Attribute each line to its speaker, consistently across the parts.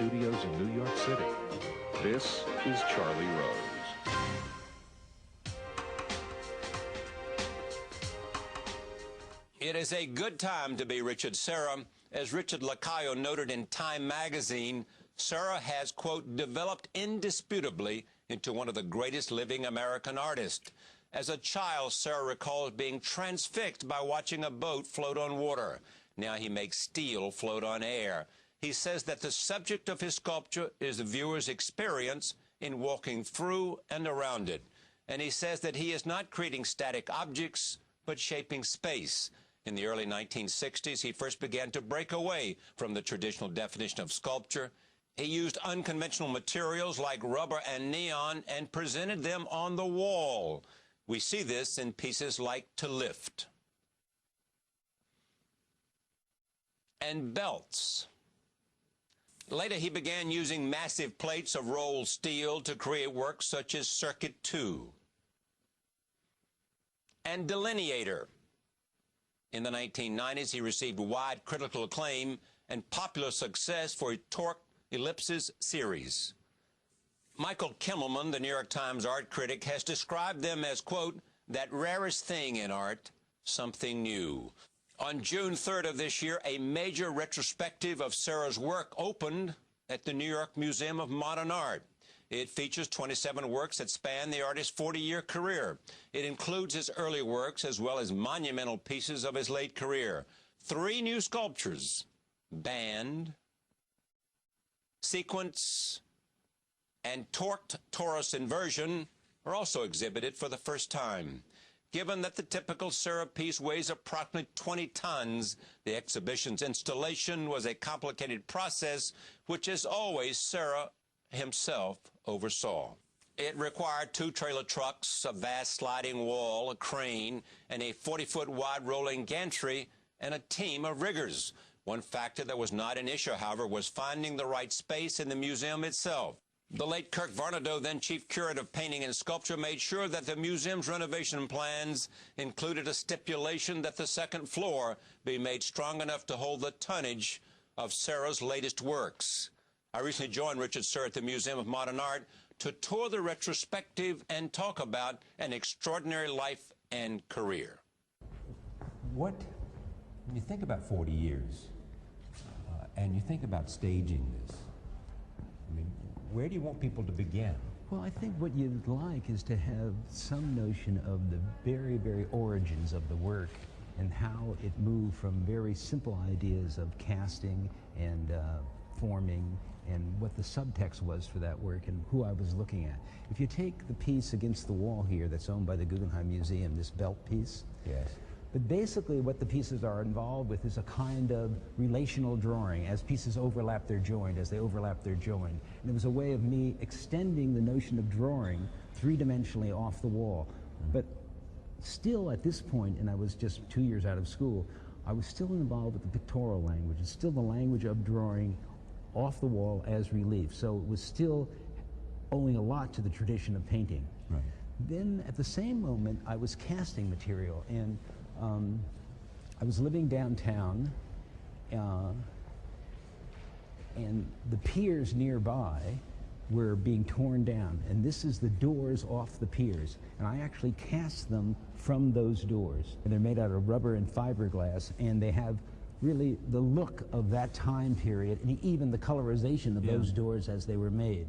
Speaker 1: studios in New York City. This is Charlie Rose.
Speaker 2: It is a good time to be Richard Serra. As Richard Lacayo noted in Time magazine, Serra has, quote, developed indisputably into one of the greatest living American artists. As a child, Serra recalls being transfixed by watching a boat float on water. Now he makes steel float on air. He says that the subject of his sculpture is the viewer's experience in walking through and around it. And he says that he is not creating static objects, but shaping space. In the early 1960s, he first began to break away from the traditional definition of sculpture. He used unconventional materials like rubber and neon and presented them on the wall. We see this in pieces like To Lift and belts. Later, he began using massive plates of rolled steel to create works such as Circuit 2 and Delineator. In the 1990s, he received wide critical acclaim and popular success for his Torque Ellipses series. Michael Kimmelman, the New York Times art critic, has described them as, quote, that rarest thing in art, something new. On June 3rd of this year, a major retrospective of Serra's work opened at the New York Museum of Modern Art. It features 27 works that span the artist's 40-year career. It includes his early works as well as monumental pieces of his late career. 3 new sculptures, Band, Sequence, and Torqued Torus Inversion, are also exhibited for the first time. Given that the typical Serra piece weighs approximately 20 tons, the exhibition's installation was a complicated process, which, as always, Serra himself oversaw. It required 2 trailer trucks, a vast sliding wall, a crane, and a 40-foot wide rolling gantry, and a team of riggers. One factor that was not an issue, however, was finding the right space in the museum itself. The late Kirk Varnado, then chief curator of painting and sculpture, made sure that the museum's renovation plans included a stipulation that the second floor be made strong enough to hold the tonnage of Serra's latest works. I recently joined Richard Serra at the Museum of Modern Art to tour the retrospective and talk about an extraordinary life and career.
Speaker 3: When you think about 40 years, and you think about staging this, I mean, where do you want people to begin?
Speaker 4: Well, I think what you'd like is to have some notion of the very, very origins of the work and how it moved from very simple ideas of casting and forming and what the subtext was for that work and who I was looking at. If you take the piece against the wall here that's owned by the Guggenheim Museum, this belt piece.
Speaker 3: Yes.
Speaker 4: But basically what the pieces are involved with is a kind of relational drawing as pieces overlap their joint, as they overlap their joint. And it was a way of me extending the notion of drawing 3-dimensionally off the wall. But still at this point, and I was just 2 years out of school, I was still involved with the pictorial language. It's still the language of drawing off the wall as relief. So it was still owing a lot to the tradition of painting.
Speaker 3: Right.
Speaker 4: Then at the same moment, I was casting material, and I was living downtown, and the piers nearby were being torn down, and this is the doors off the piers, and I actually cast them from those doors. And they're made out of rubber and fiberglass, and they have really the look of that time period, and even the colorization of those doors as they were made.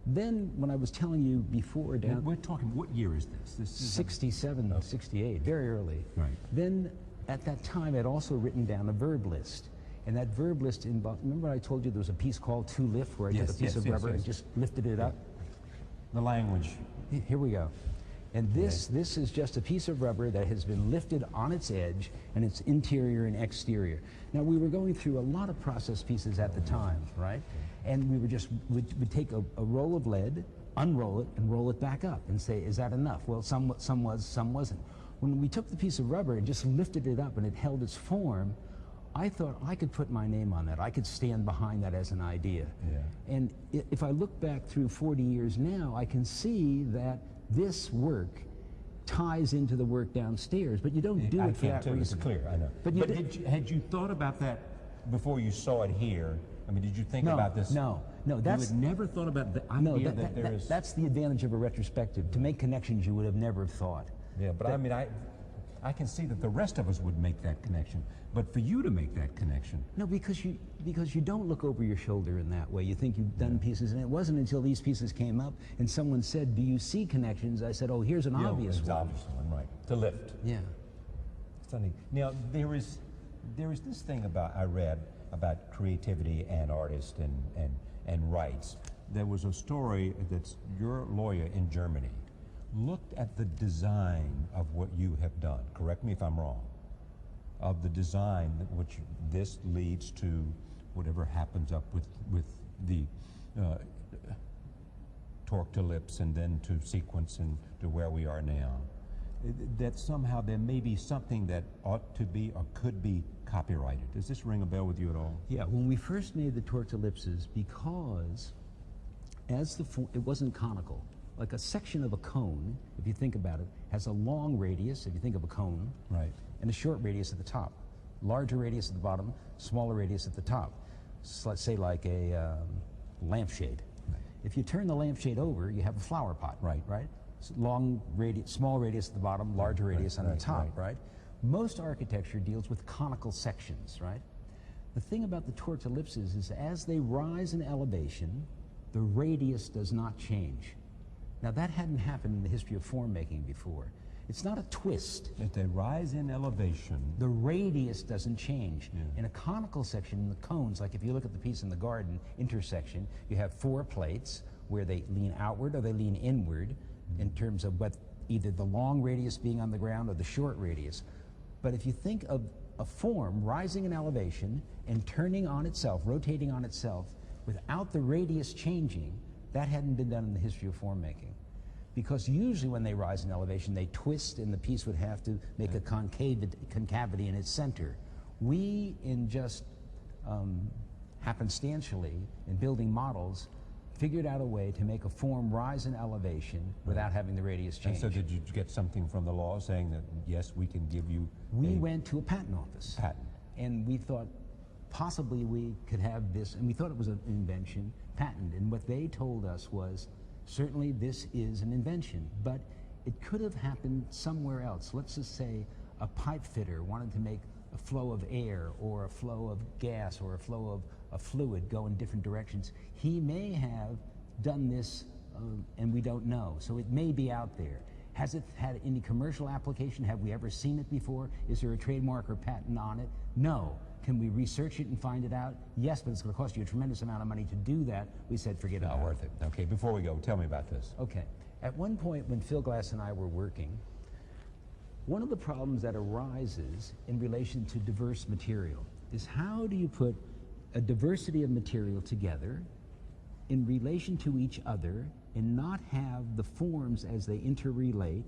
Speaker 4: Then, when I was telling you before,
Speaker 3: We're talking, what year is this? This is
Speaker 4: 67, 68, very early.
Speaker 3: Right.
Speaker 4: Then, at that time, I'd also written down a verb list. And that verb list involved, remember I told you there was a piece called To Lift, where I took a piece of rubber and just lifted it up?
Speaker 3: The language.
Speaker 4: Here we go. And this is just a piece of rubber that has been lifted on its edge, and it's interior and exterior. Now, we were going through a lot of process pieces at the time, right? And we were just, we'd take a roll of lead, unroll it, and roll it back up and say, is that enough? Well, some was, some wasn't. When we took the piece of rubber and just lifted it up and it held its form, I thought I could put my name on that. I could stand behind that as an idea. Yeah. And if I look back through 40 years now, I can see that this work ties into the work downstairs, but you don't do it for that reason.
Speaker 3: It's clear, I know. But had you thought about that before you saw it here? I mean, did you think
Speaker 4: No,
Speaker 3: about this?
Speaker 4: no. That's,
Speaker 3: you had never thought about the idea that there is...
Speaker 4: That's the advantage of a retrospective. To make connections you would have never thought.
Speaker 3: Yeah, but I mean, I can see that the rest of us would make that connection, but for you to make that connection...
Speaker 4: No, because you don't look over your shoulder in that way. You think you've done pieces, and it wasn't until these pieces came up and someone said, do you see connections? I said, oh, here's an obvious one.
Speaker 3: Obvious one, right. To lift.
Speaker 4: Yeah.
Speaker 3: Stunning. Now, there is this thing I read about creativity and artists and rights. There was a story that your lawyer in Germany looked at the design of what you have done, correct me if I'm wrong, of the design which this leads to whatever happens up with the torque to lips and then to sequence and to where we are now, that somehow there may be something that ought to be or could be copyrighted. Does this ring a bell with you at all?
Speaker 4: Yeah, when we first made the torque to ellipses, because it wasn't conical, like a section of a cone, if you think about it, has a long radius, if you think of a cone,
Speaker 3: right,
Speaker 4: and a short radius at the top. Larger radius at the bottom, smaller radius at the top. So let's say like a lampshade. Right. If you turn the lampshade over, you have a flower pot, right? Long radius, small radius at the bottom, larger radius on the top, right? Most architecture deals with conical sections, right? The thing about the torque ellipses is as they rise in elevation, the radius does not change. Now that hadn't happened in the history of form making before. It's not a twist.
Speaker 3: If they rise in elevation,
Speaker 4: the radius doesn't change. Yeah. In a conical section, in the cones, like if you look at the piece in the garden intersection, you have 4 plates where they lean outward or they lean inward in terms of what either the long radius being on the ground or the short radius. But if you think of a form rising in elevation and turning on itself, rotating on itself, without the radius changing, that hadn't been done in the history of form making. Because usually when they rise in elevation, they twist and the piece would have to make a concavity in its center. We, in just happenstantially, in building models, figured out a way to make a form rise in elevation without having the radius change.
Speaker 3: And so did you get something from the law saying that, yes, we can give you...
Speaker 4: We went to a patent office. And we thought possibly we could have this, and we thought it was an invention, patent. And what they told us was, certainly this is an invention, but it could have happened somewhere else. Let's just say a pipe fitter wanted to make a flow of air or a flow of gas or a flow of a fluid go in different directions. He may have done this and we don't know. So it may be out there. Has it had any commercial application? Have we ever seen it before? Is there a trademark or patent on it? No. Can we research it and find it out? Yes, but it's going to cost you a tremendous amount of money to do that. We said forget about it.
Speaker 3: Not worth it. Okay, before we go, tell me about this.
Speaker 4: Okay. At one point when Phil Glass and I were working, one of the problems that arises in relation to diverse material is how do you put a diversity of material together in relation to each other and not have the forms as they interrelate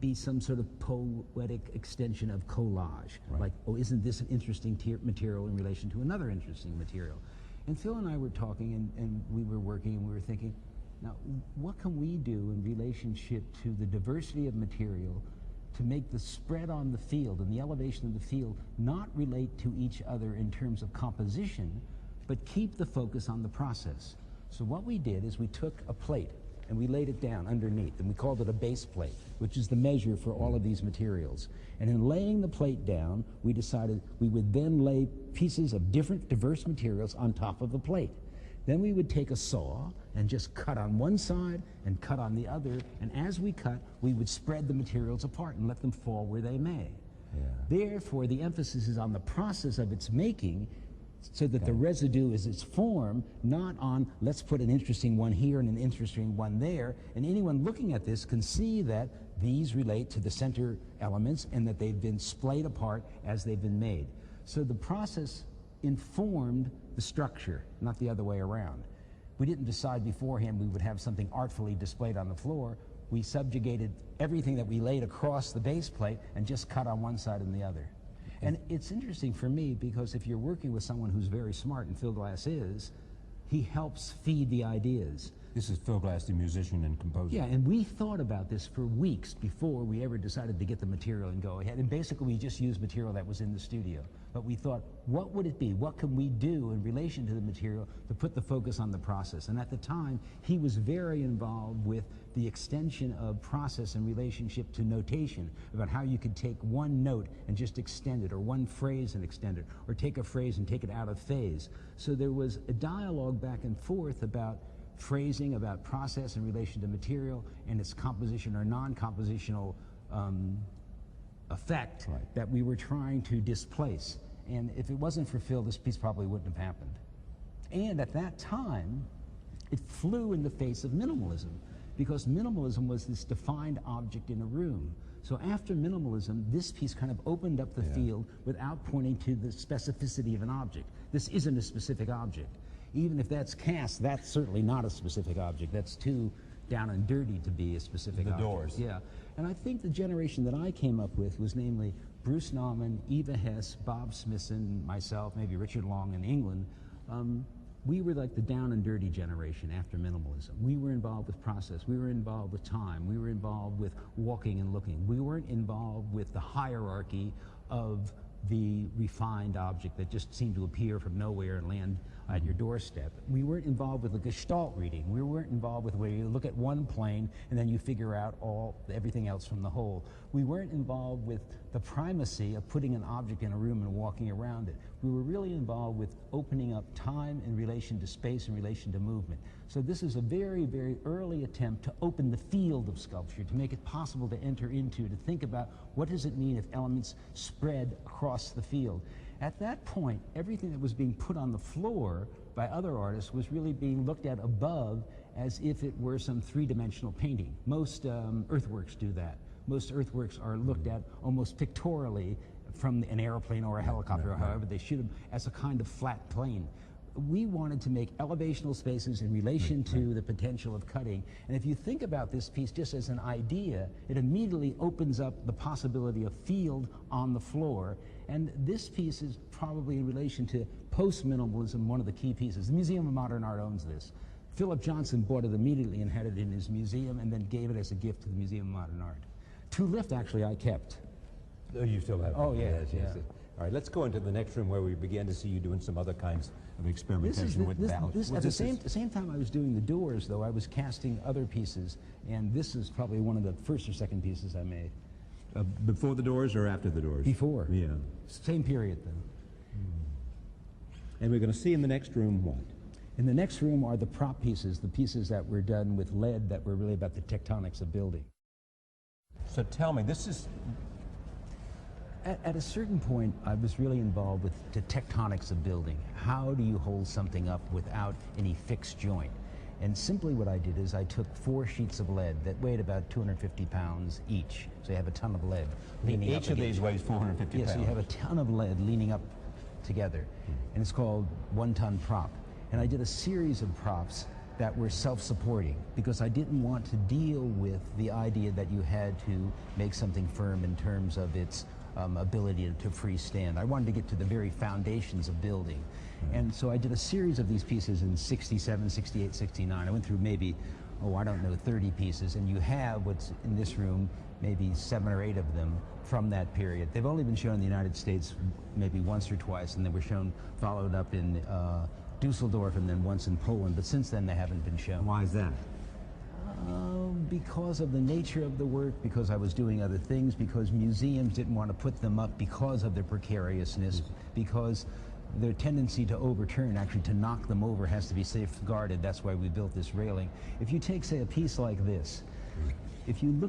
Speaker 4: be some sort of poetic extension of collage. Right. Like, oh, isn't this an interesting material in relation to another interesting material? And Phil and I were talking and we were working and we were thinking, now, what can we do in relationship to the diversity of material to make the spread on the field and the elevation of the field not relate to each other in terms of composition, but keep the focus on the process? So what we did is we took a plate and we laid it down underneath, and we called it a base plate, which is the measure for all of these materials. And in laying the plate down, we decided we would then lay pieces of different diverse materials on top of the plate. Then we would take a saw and just cut on one side and cut on the other, and as we cut, we would spread the materials apart and let them fall where they may. Yeah. Therefore, the emphasis is on the process of its making, so that the residue is its form, not on let's put an interesting one here and an interesting one there. And anyone looking at this can see that these relate to the center elements and that they've been splayed apart as they've been made. So the process informed the structure, not the other way around. We didn't decide beforehand we would have something artfully displayed on the floor. We subjugated everything that we laid across the base plate and just cut on one side and the other. And it's interesting for me because if you're working with someone who's very smart, and Phil Glass is, he helps feed the ideas.
Speaker 3: This is Phil Glass, the musician and composer.
Speaker 4: Yeah, and we thought about this for weeks before we ever decided to get the material and go ahead. And basically, we just used material that was in the studio. But we thought, what would it be? What can we do in relation to the material to put the focus on the process? And at the time, he was very involved with the extension of process in relationship to notation, about how you could take one note and just extend it, or one phrase and extend it, or take a phrase and take it out of phase. So there was a dialogue back and forth about phrasing, about process in relation to material and its composition or non-compositional effect that we were trying to displace. And if it wasn't for Phil, this piece probably wouldn't have happened. And at that time, it flew in the face of minimalism, because minimalism was this defined object in a room. So after minimalism, this piece kind of opened up the field without pointing to the specificity of an object. This isn't a specific object. Even if that's cast, that's certainly not a specific object. That's too down and dirty to be a specific object.
Speaker 3: The Doors.
Speaker 4: Yeah. And I think the generation that I came up with was namely Bruce Nauman, Eva Hess, Bob Smithson, myself, maybe Richard Long in England. We were like the down and dirty generation after minimalism. We were involved with process. We were involved with time. We were involved with walking and looking. We weren't involved with the hierarchy of the refined object that just seemed to appear from nowhere and land at your doorstep. We weren't involved with the Gestalt reading. We weren't involved with where you look at one plane and then you figure out everything else from the whole. We weren't involved with the primacy of putting an object in a room and walking around it. We were really involved with opening up time in relation to space, in relation to movement. So this is a very, very early attempt to open the field of sculpture, to make it possible to enter into, to think about what does it mean if elements spread across the field. At that point, everything that was being put on the floor by other artists was really being looked at above as if it were some three-dimensional painting. Most earthworks do that. Most earthworks are looked at almost pictorially from an airplane or a helicopter, or however they shoot them, as a kind of flat plane. We wanted to make elevational spaces in relation to the potential of cutting. And if you think about this piece just as an idea, it immediately opens up the possibility of field on the floor. And this piece is probably in relation to post-minimalism, one of the key pieces. The Museum of Modern Art owns this. Philip Johnson bought it immediately and had it in his museum, and then gave it as a gift to the Museum of Modern Art. To Lift, actually, I kept.
Speaker 3: Oh, you still have it?
Speaker 4: Oh, yeah.
Speaker 3: Yes. All right, let's go into the next room where we begin to see you doing some other kinds of experimentation with balance.
Speaker 4: At the same time I was doing the Doors, though, I was casting other pieces, and this is probably one of the first or second pieces I made.
Speaker 3: Before the Doors or after the Doors?
Speaker 4: Before.
Speaker 3: Yeah.
Speaker 4: Same period, though.
Speaker 3: And we're going to see in the next room what?
Speaker 4: In the next room are the prop pieces, the pieces that were done with lead that were really about the tectonics of building.
Speaker 3: So tell me, this is...
Speaker 4: At a certain point, I was really involved with the tectonics of building. How do you hold something up without any fixed joint? And simply what I did is I took 4 sheets of lead that weighed about 250 pounds each. So you have a ton of lead leaning up.
Speaker 3: Each of these weighs 450 pounds.
Speaker 4: Yeah, so you have a ton of lead leaning up together. And it's called 1-ton prop. And I did a series of props that were self-supporting, because I didn't want to deal with the idea that you had to make something firm in terms of its ability to freestand. I wanted to get to the very foundations of building. And so I did a series of these pieces in 67, 68, 69. I went through maybe, I don't know, 30 pieces, and you have what's in this room, maybe 7 or 8 of them from that period. They've only been shown in the United States maybe once or twice, and they were shown, followed up in Dusseldorf and then once in Poland, but since then they haven't been shown.
Speaker 3: Why is that?
Speaker 4: Because of the nature of the work, because I was doing other things, because museums didn't want to put them up because of their precariousness, because their tendency to overturn, actually to knock them over, has to be safeguarded. That's why we built this railing. If you take, say, a piece like this, if you look